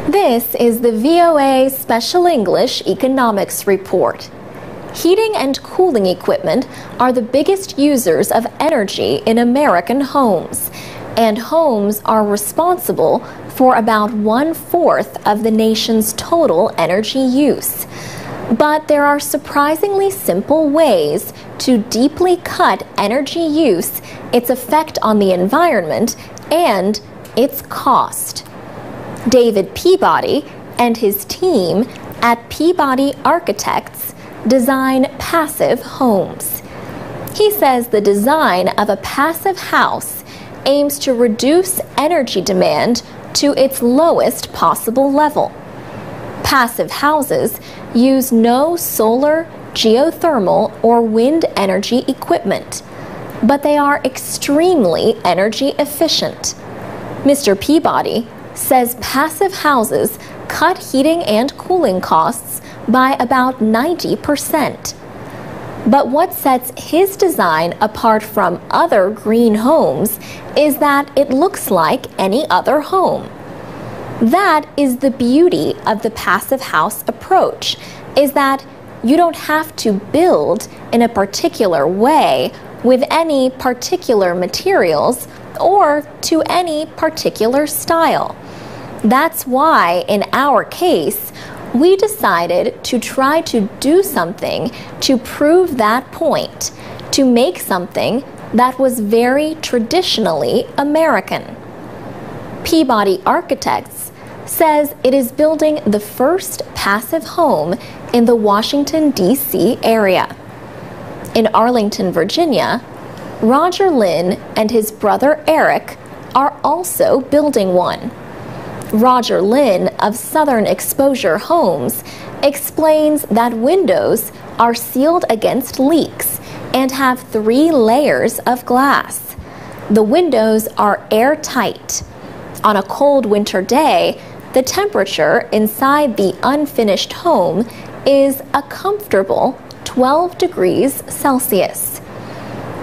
This is the VOA Special English Economics Report. Heating and cooling equipment are the biggest users of energy in American homes, and homes are responsible for about 1/4 of the nation's total energy use. But there are surprisingly simple ways to deeply cut energy use, its effect on the environment, and its cost. David Peabody and his team at Peabody Architects design passive homes. He says the design of a passive house aims to reduce energy demand to its lowest possible level. Passive houses use no solar, geothermal, or wind energy equipment, but they are extremely energy efficient. Mr. Peabody says passive houses cut heating and cooling costs by about 90%. But what sets his design apart from other green homes is that it looks like any other home. That is the beauty of the passive house approach, is that you don't have to build in a particular way with any particular materials or to any particular style. That's why, in our case, we decided to try to do something to prove that point, to make something that was very traditionally American. Peabody Architects says it is building the first passive home in the Washington, D.C. area. In Arlington, Virginia, Roger Lynn and his brother Eric are also building one. Roger Lynn of Southern Exposure Homes explains that windows are sealed against leaks and have 3 layers of glass. The windows are airtight. On a cold winter day, the temperature inside the unfinished home is a comfortable 12 degrees Celsius.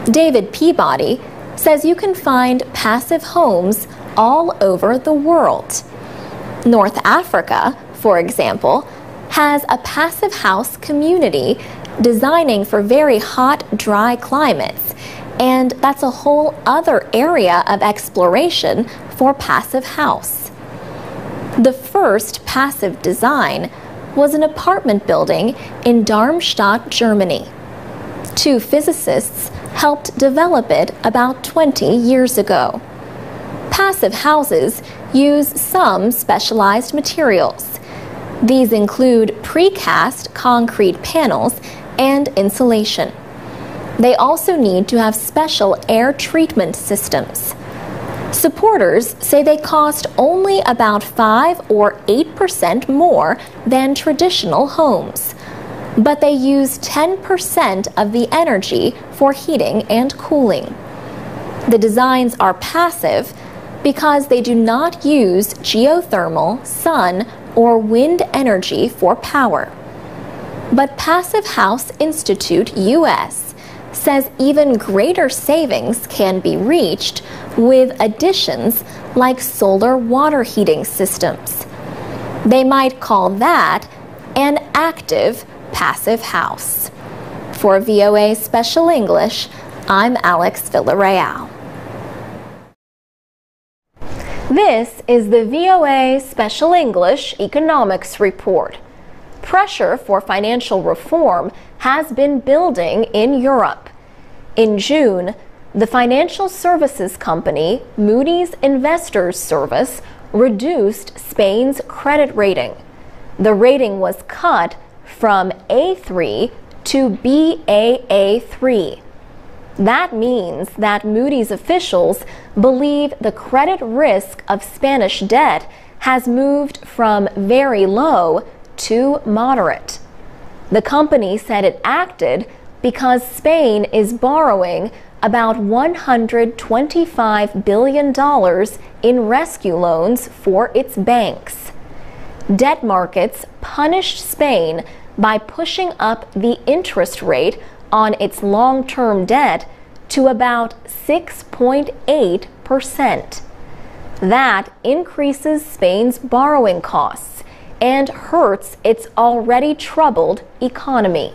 David Peabody says you can find passive homes all over the world. North Africa, for example, has a passive house community designing for very hot, dry climates, and that's a whole other area of exploration for passive house. The first passive design was an apartment building in Darmstadt, Germany. 2 physicists helped develop it about 20 years ago. Passive houses use some specialized materials. These include precast concrete panels and insulation. They also need to have special air treatment systems. Supporters say they cost only about 5 or 8% more than traditional homes, but they use 10% of the energy for heating and cooling. The designs are passive because they do not use geothermal, sun, or wind energy for power. But Passive House Institute US says even greater savings can be reached with additions like solar water heating systems. They might call that an active passive house. For VOA Special English, I'm Alex Villarreal. This is the VOA Special English Economics Report. Pressure for financial reform has been building in Europe. In June, the financial services company Moody's Investors Service reduced Spain's credit rating. The rating was cut from A3 to Baa3. That means that Moody's officials believe the credit risk of Spanish debt has moved from very low to moderate. The company said it acted because Spain is borrowing about $125 billion in rescue loans for its banks. Debt markets punished Spain by pushing up the interest rate on its long-term debt to about 6.8%. That increases Spain's borrowing costs and hurts its already troubled economy.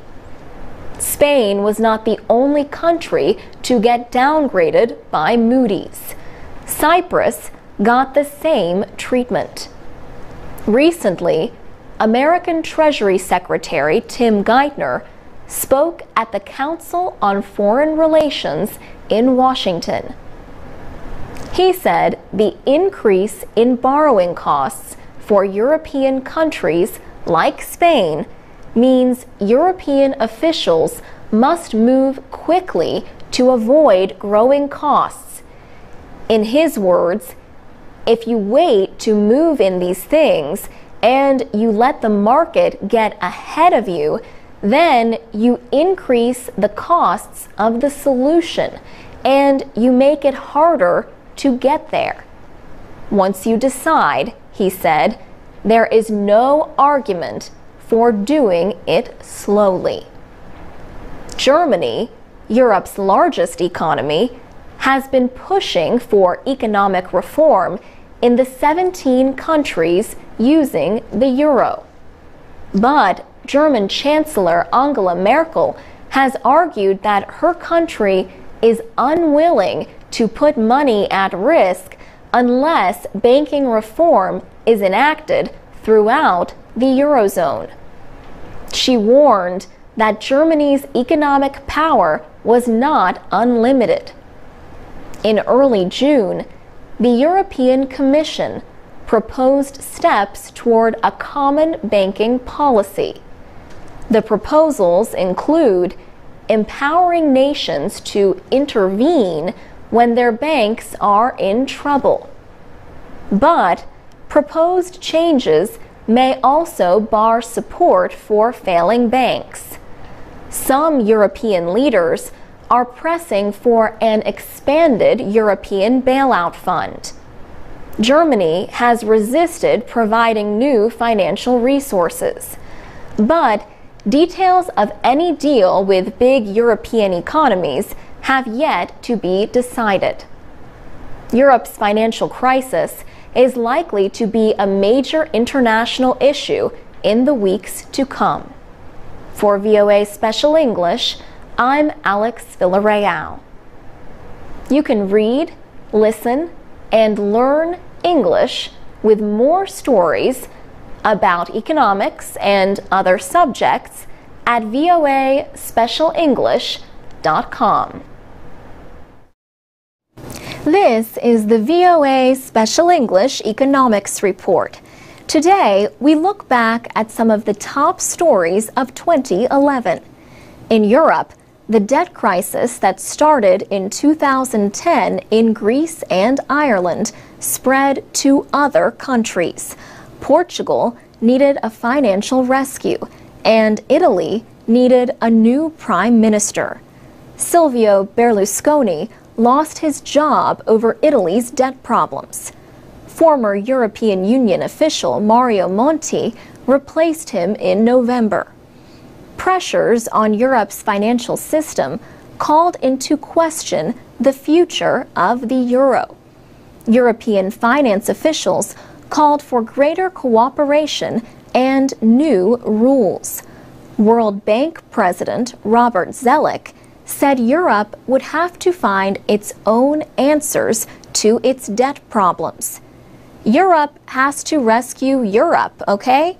Spain was not the only country to get downgraded by Moody's. Cyprus got the same treatment. Recently, American Treasury Secretary Tim Geithner spoke at the Council on Foreign Relations in Washington. He said the increase in borrowing costs for European countries like Spain means European officials must move quickly to avoid growing costs. In his words, if you wait to move in these things and you let the market get ahead of you, then you increase the costs of the solution and you make it harder to get there. Once you decide, he said, there is no argument for doing it slowly. Germany, Europe's largest economy, has been pushing for economic reform in the 17 countries using the euro. But German Chancellor Angela Merkel has argued that her country is unwilling to put money at risk unless banking reform is enacted throughout the Eurozone. She warned that Germany's economic power was not unlimited. In early June, the European Commission proposed steps toward a common banking policy. The proposals include empowering nations to intervene when their banks are in trouble. But proposed changes may also bar support for failing banks. Some European leaders are pressing for an expanded European bailout fund. Germany has resisted providing new financial resources, but details of any deal with big European economies have yet to be decided. Europe's financial crisis is likely to be a major international issue in the weeks to come. For VOA Special English, I'm Alex Villarreal. You can read, listen, and learn English with more stories about economics and other subjects at voaspecialenglish.com. This is the VOA Special English Economics Report. Today, we look back at some of the top stories of 2011. In Europe, the debt crisis that started in 2010 in Greece and Ireland spread to other countries. Portugal needed a financial rescue, and Italy needed a new prime minister. Silvio Berlusconi lost his job over Italy's debt problems. Former European Union official Mario Monti replaced him in November. Pressures on Europe's financial system called into question the future of the euro. European finance officials called for greater cooperation and new rules. World Bank President Robert Zoellick said Europe would have to find its own answers to its debt problems. Europe has to rescue Europe, okay?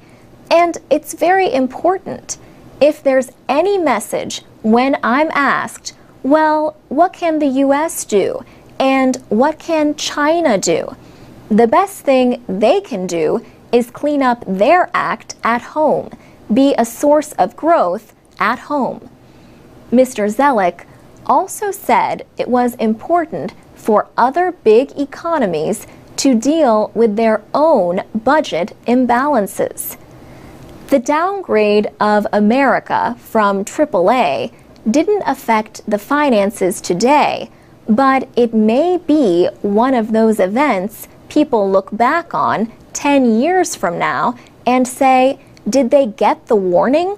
And it's very important. If there's any message when I'm asked, well, what can the US do? And what can China do? The best thing they can do is clean up their act at home, be a source of growth at home. Mr. Zoellick also said it was important for other big economies to deal with their own budget imbalances. The downgrade of America from AAA didn't affect the finances today, but it may be one of those events people look back on 10 years from now and say, did they get the warning?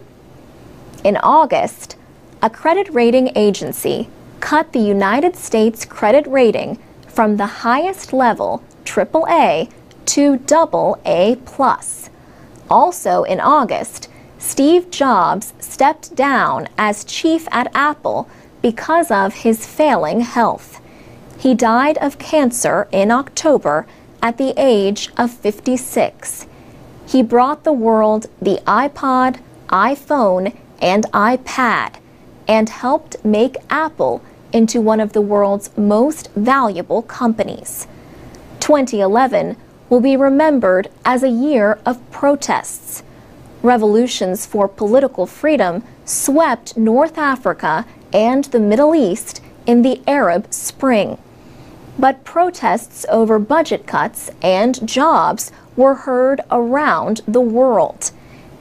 In August, a credit rating agency cut the United States credit rating from the highest level AAA to AA+. Also in August, Steve Jobs stepped down as chief at Apple because of his failing health. He died of cancer in October at the age of 56. He brought the world the iPod, iPhone, and iPad, and helped make Apple into one of the world's most valuable companies. 2011 will be remembered as a year of protests. Revolutions for political freedom swept North Africa and the Middle East in the Arab Spring. But protests over budget cuts and jobs were heard around the world.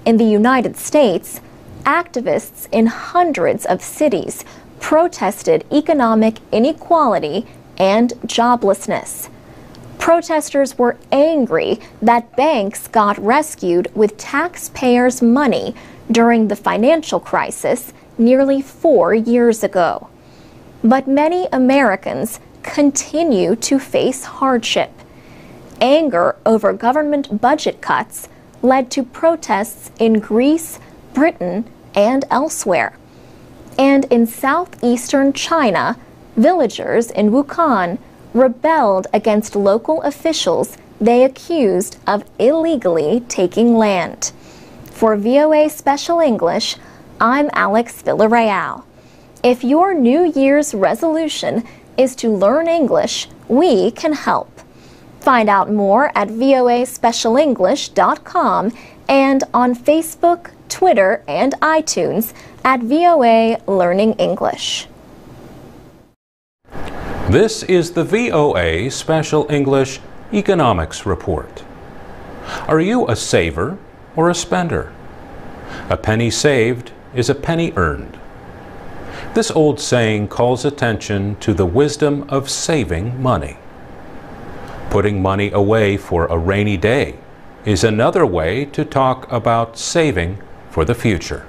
In the United States, activists in hundreds of cities protested economic inequality and joblessness. Protesters were angry that banks got rescued with taxpayers' money during the financial crisis nearly 4 years ago. But many Americans continue to face hardship. Anger over government budget cuts led to protests in Greece, Britain, and elsewhere. And in southeastern China, villagers in Wuhan rebelled against local officials they accused of illegally taking land. For VOA Special English, I'm Alex Villarreal. If your New Year's resolution is to learn English, we can help. Find out more at voaspecialenglish.com and on Facebook, Twitter, and iTunes at VOA Learning English. This is the VOA Special English Economics Report. Are you a saver or a spender? A penny saved is a penny earned. This old saying calls attention to the wisdom of saving money. Putting money away for a rainy day is another way to talk about saving for the future.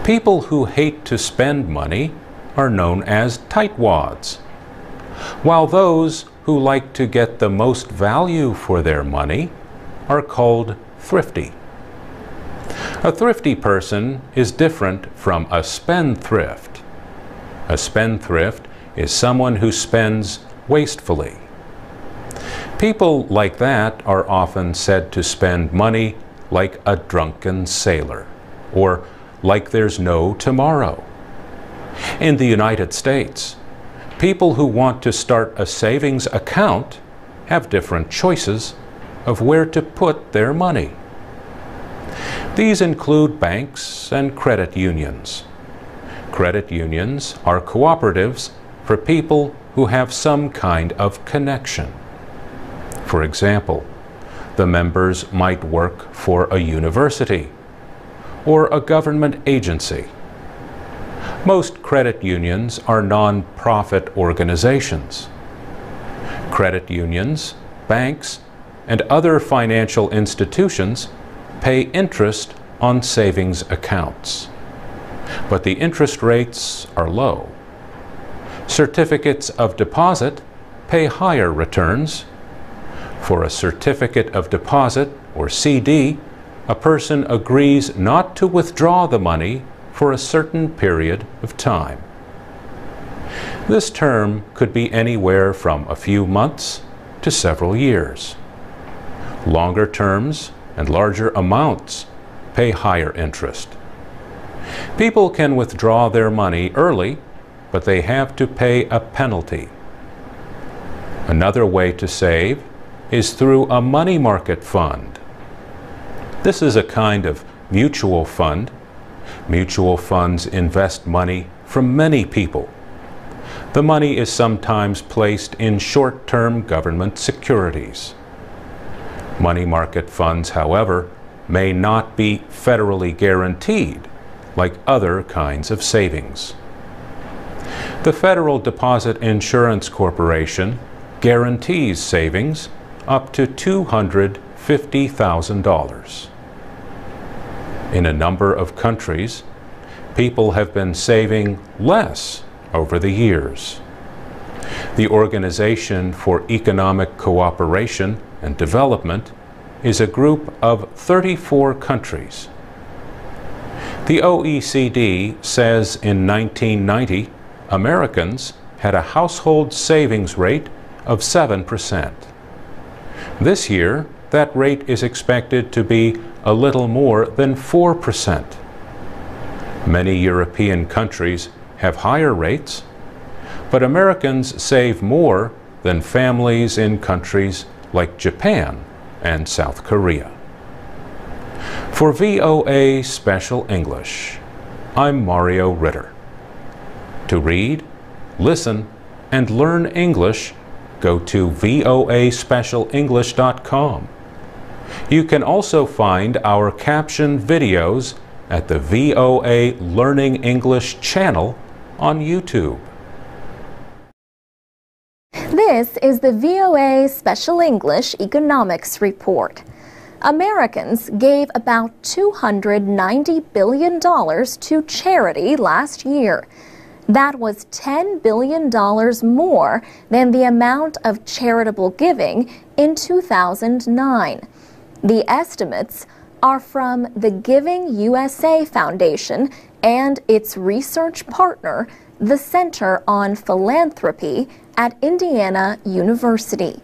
People who hate to spend money are known as tightwads, while those who like to get the most value for their money are called thrifty. A thrifty person is different from a spendthrift. A spendthrift is someone who spends wastefully. People like that are often said to spend money like a drunken sailor, or like there's no tomorrow. In the United States, people who want to start a savings account have different choices of where to put their money. These include banks and credit unions. Credit unions are cooperatives for people who have some kind of connection. For example, the members might work for a university or a government agency. Most credit unions are non-profit organizations. Credit unions, banks, and other financial institutions pay interest on savings accounts. But the interest rates are low. Certificates of deposit pay higher returns. For a certificate of deposit, or CD, a person agrees not to withdraw the money for a certain period of time. This term could be anywhere from a few months to several years. Longer terms and larger amounts pay higher interest. People can withdraw their money early, but they have to pay a penalty. Another way to save is through a money market fund. This is a kind of mutual fund. Mutual funds invest money from many people. The money is sometimes placed in short-term government securities. Money market funds, however, may not be federally guaranteed like other kinds of savings. The Federal Deposit Insurance Corporation guarantees savings up to $250,000. In a number of countries, people have been saving less over the years. The Organization for Economic Cooperation and Development is a group of 34 countries. The OECD says in 1990, Americans had a household savings rate of 7%. This year, that rate is expected to be a little more than 4%. Many European countries have higher rates, but Americans save more than families in countries like Japan and South Korea. For VOA Special English, I'm Mario Ritter. To read, listen, and learn English, go to voaspecialenglish.com. You can also find our captioned videos at the VOA Learning English channel on YouTube. This is the VOA Special English Economics Report. Americans gave about $290 billion to charity last year. That was $10 billion more than the amount of charitable giving in 2009. The estimates are from the Giving USA Foundation and its research partner, the Center on Philanthropy at Indiana University.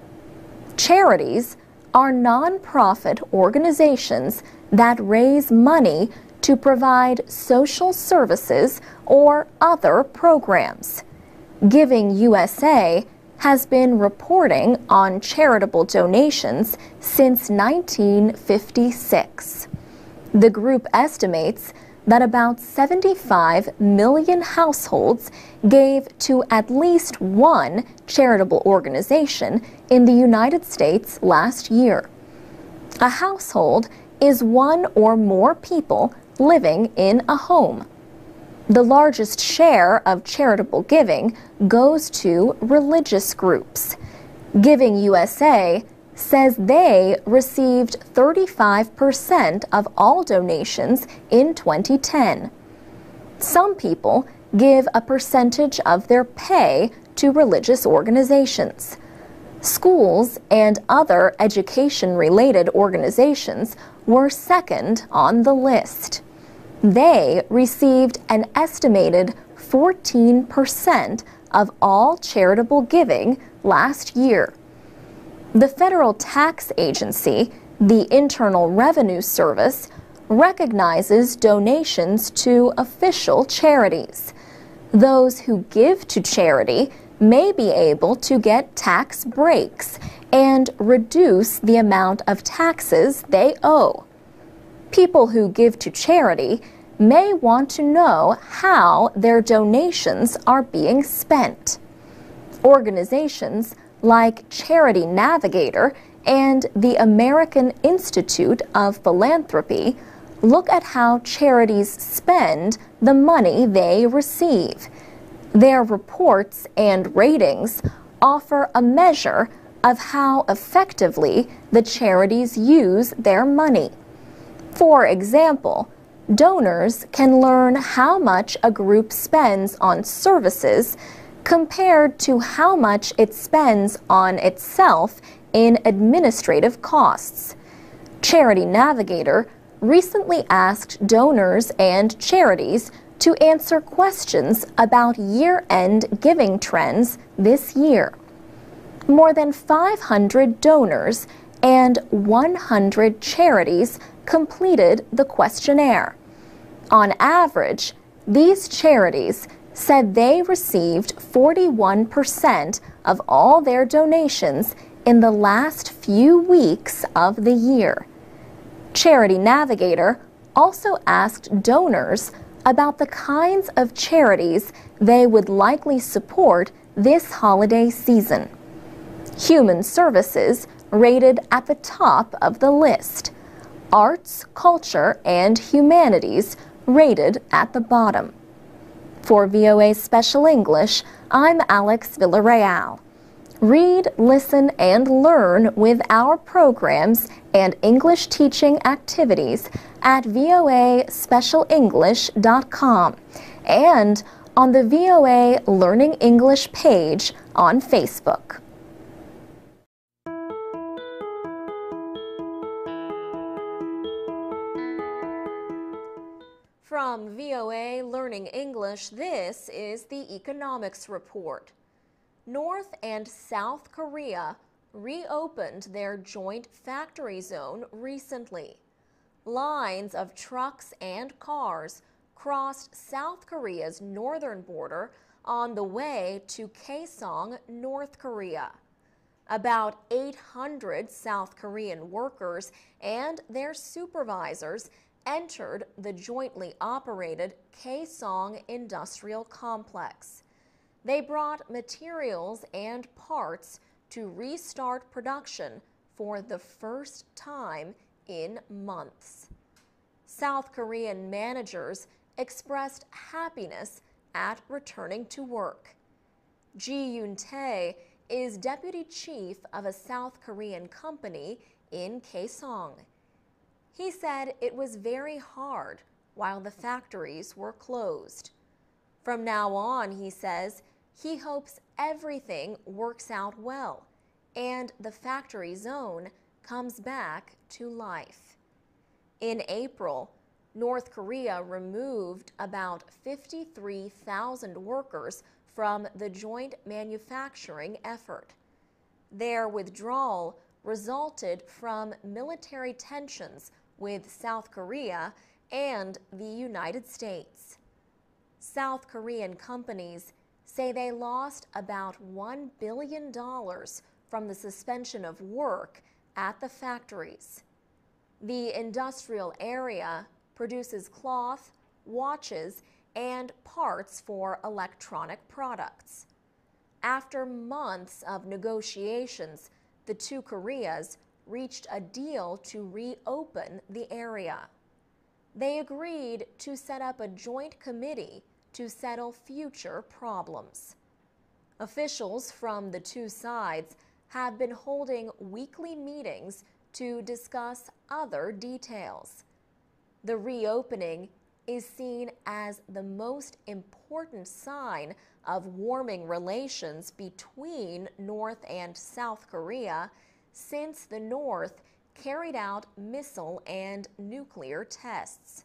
Charities are non-profit organizations that raise money to provide social services or other programs. Giving USA has been reporting on charitable donations since 1956. The group estimates that about 75 million households gave to at least one charitable organization in the United States last year. A household is one or more people living in a home. The largest share of charitable giving goes to religious groups. Giving USA says they received 35% of all donations in 2010. Some people give a percentage of their pay to religious organizations. Schools and other education-related organizations were second on the list. They received an estimated 14% of all charitable giving last year. The Federal Tax Agency, the Internal Revenue Service, recognizes donations to official charities. Those who give to charity may be able to get tax breaks and reduce the amount of taxes they owe. People who give to charity may want to know how their donations are being spent. Organizations like Charity Navigator and the American Institute of Philanthropy look at how charities spend the money they receive. Their reports and ratings offer a measure of how effectively the charities use their money. For example, donors can learn how much a group spends on services compared to how much it spends on itself in administrative costs. Charity Navigator recently asked donors and charities to answer questions about year-end giving trends this year. More than 500 donors and 100 charities completed the questionnaire. On average, these charities said they received 41% of all their donations in the last few weeks of the year. Charity Navigator also asked donors about the kinds of charities they would likely support this holiday season. Human Services rated at the top of the list. Arts, Culture, and Humanities rated at the bottom. For VOA Special English, I'm Alex Villarreal. Read, listen, and learn with our programs and English teaching activities at voaspecialenglish.com and on the VOA Learning English page on Facebook. From VOA Learning English, this is the Economics Report. North and South Korea reopened their joint factory zone recently. Lines of trucks and cars crossed South Korea's northern border on the way to Kaesong, North Korea. About 800 South Korean workers and their supervisors entered the jointly operated Kaesong Industrial Complex. They brought materials and parts to restart production for the first time in months. South Korean managers expressed happiness at returning to work. Ji Yoon-tae is deputy chief of a South Korean company in Kaesong. He said it was very hard while the factories were closed. From now on, he says, he hopes everything works out well and the factory zone comes back to life. In April, North Korea removed about 53,000 workers from the joint manufacturing effort. Their withdrawal resulted from military tensions with South Korea and the United States. South Korean companies say they lost about $1 billion from the suspension of work at the factories. The industrial area produces cloth, watches, and parts for electronic products. After months of negotiations, the two Koreas reached a deal to reopen the area. They agreed to set up a joint committee to settle future problems. Officials from the two sides have been holding weekly meetings to discuss other details. The reopening is seen as the most important sign of warming relations between North and South Korea since the North carried out missile and nuclear tests.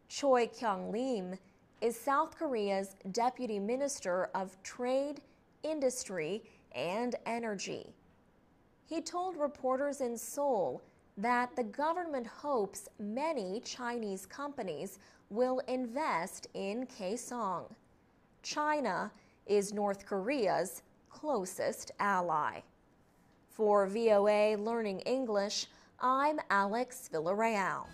Choi Kyung-lim is South Korea's Deputy Minister of Trade, Industry, and Energy. He told reporters in Seoul that the government hopes many Chinese companies will invest in Kaesong. China is North Korea's closest ally. For VOA Learning English, I'm Alex Villarreal.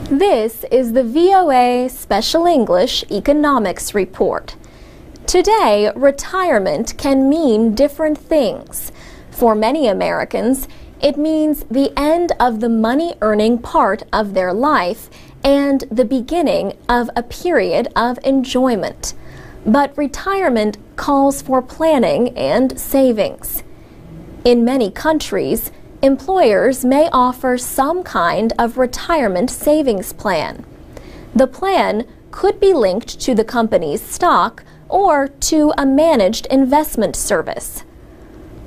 This is the VOA Special English Economics Report. Today, retirement can mean different things. For many Americans, it means the end of the money-earning part of their life and the beginning of a period of enjoyment. But retirement calls for planning and savings. In many countries, employers may offer some kind of retirement savings plan. The plan could be linked to the company's stock or to a managed investment service.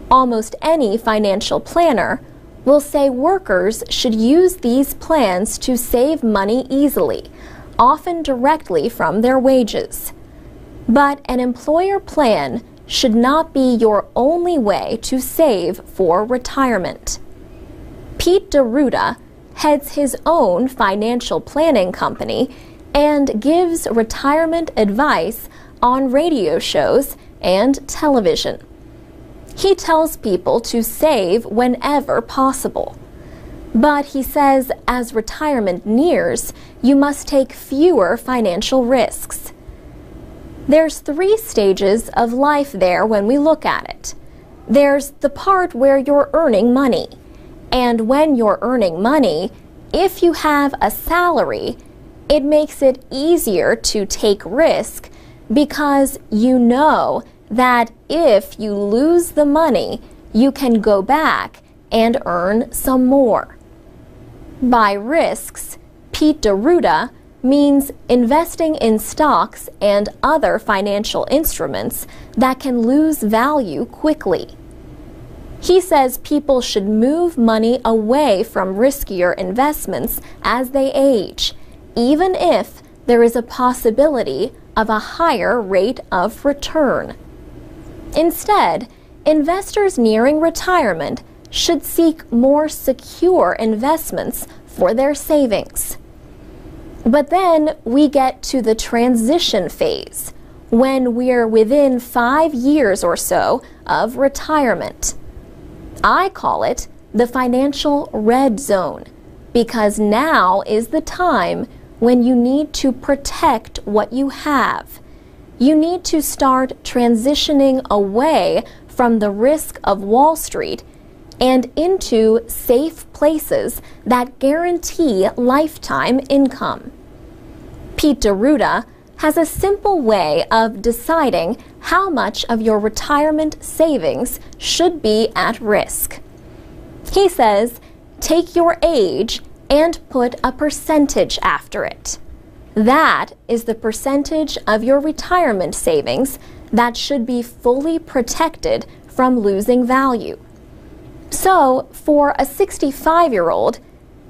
Almost any financial planner will say workers should use these plans to save money easily, often directly from their wages. But an employer plan should not be your only way to save for retirement. Pete DeRuda heads his own financial planning company and gives retirement advice on radio shows and television. He tells people to save whenever possible. But he says as retirement nears, you must take fewer financial risks. There's 3 stages of life there when we look at it. There's the part where you're earning money. And when you're earning money, if you have a salary, it makes it easier to take risk because you know that if you lose the money, you can go back and earn some more. By risks, Pete D'Arruda means investing in stocks and other financial instruments that can lose value quickly. He says people should move money away from riskier investments as they age, even if there is a possibility of a higher rate of return. Instead, investors nearing retirement should seek more secure investments for their savings. But then we get to the transition phase, when we're within 5 years or so of retirement. I call it the financial red zone, because now is the time when you need to protect what you have. You need to start transitioning away from the risk of Wall Street and into safe places that guarantee lifetime income. Pete D'Arruda has a simple way of deciding how much of your retirement savings should be at risk. He says, take your age and put a percentage after it. That is the percentage of your retirement savings that should be fully protected from losing value. So, for a 65-year-old,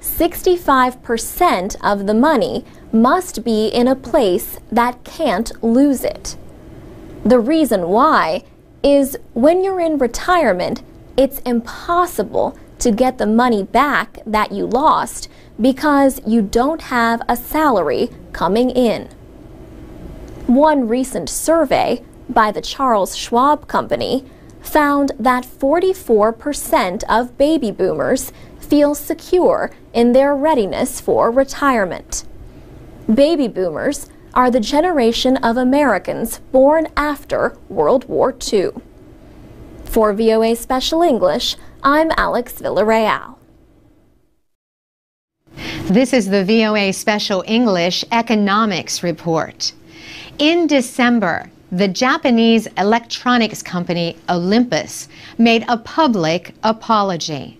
65% of the money must be in a place that can't lose it. The reason why is when you're in retirement, it's impossible to get the money back that you lost because you don't have a salary coming in. One recent survey by the Charles Schwab Company found that 44% of baby boomers feel secure in their readiness for retirement. Baby boomers are the generation of Americans born after World War II. For VOA Special English, I'm Alex Villarreal. This is the VOA Special English Economics Report. In December, the Japanese electronics company Olympus made a public apology.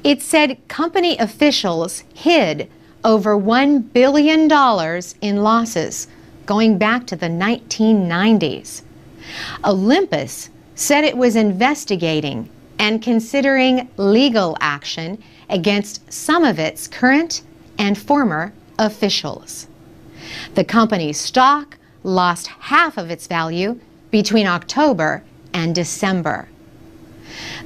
It said company officials hid over $1 billion in losses going back to the 1990s. Olympus said it was investigating and considering legal action against some of its current and former officials. The company's stock lost half of its value between October and December.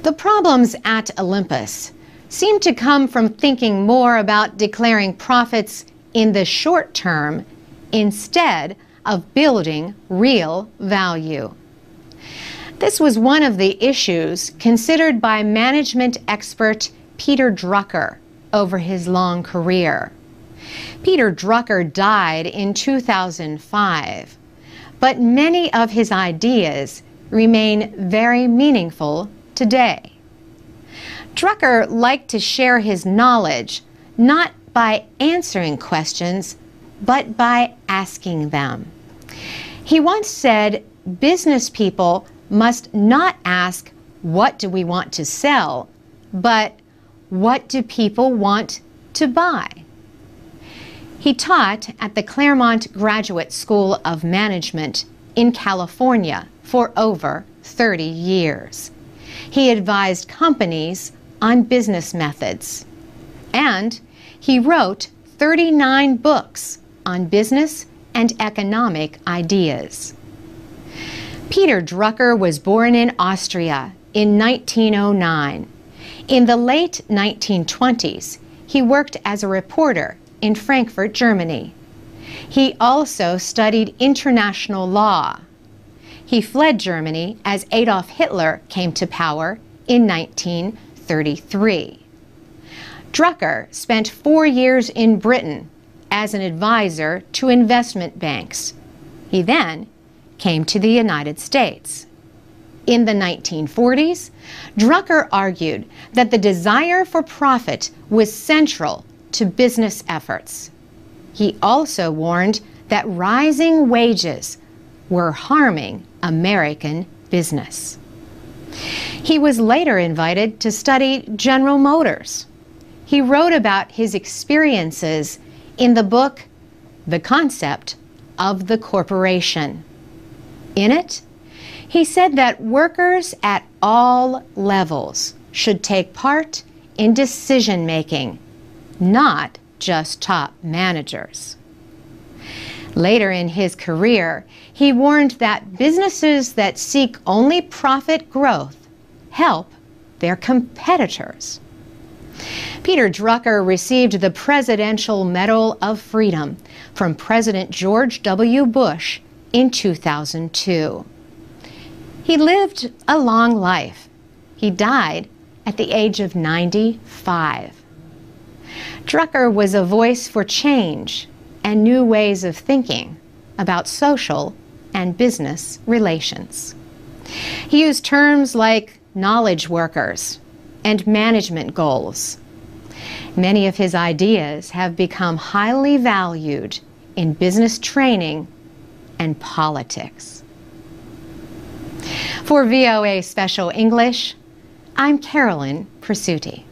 The problems at Olympus seem to come from thinking more about declaring profits in the short term instead of building real value. This was one of the issues considered by management expert Peter Drucker over his long career. Peter Drucker died in 2005, but many of his ideas remain very meaningful today. Drucker liked to share his knowledge not by answering questions, but by asking them. He once said, business people must not ask, what do we want to sell, but what do people want to buy? He taught at the Claremont Graduate School of Management in California for over 30 years. He advised companies on business methods, and he wrote 39 books on business and economic ideas. Peter Drucker was born in Austria in 1909. In the late 1920s, he worked as a reporter in Frankfurt, Germany. He also studied international law. He fled Germany as Adolf Hitler came to power in 1933. Drucker spent 4 years in Britain as an advisor to investment banks. He then came to the United States. In the 1940s, Drucker argued that the desire for profit was central to business efforts. He also warned that rising wages were harming American business. He was later invited to study General Motors. He wrote about his experiences in the book The Concept of the Corporation. In it, he said that workers at all levels should take part in decision-making, not just top managers. Later in his career, he warned that businesses that seek only profit growth help their competitors. Peter Drucker received the Presidential Medal of Freedom from President George W. Bush in 2002. He lived a long life. He died at the age of 95. Drucker was a voice for change and new ways of thinking about social and business relations. He used terms like knowledge workers and management goals. Many of his ideas have become highly valued in business training and politics. For VOA Special English, I'm Carolyn Presutti.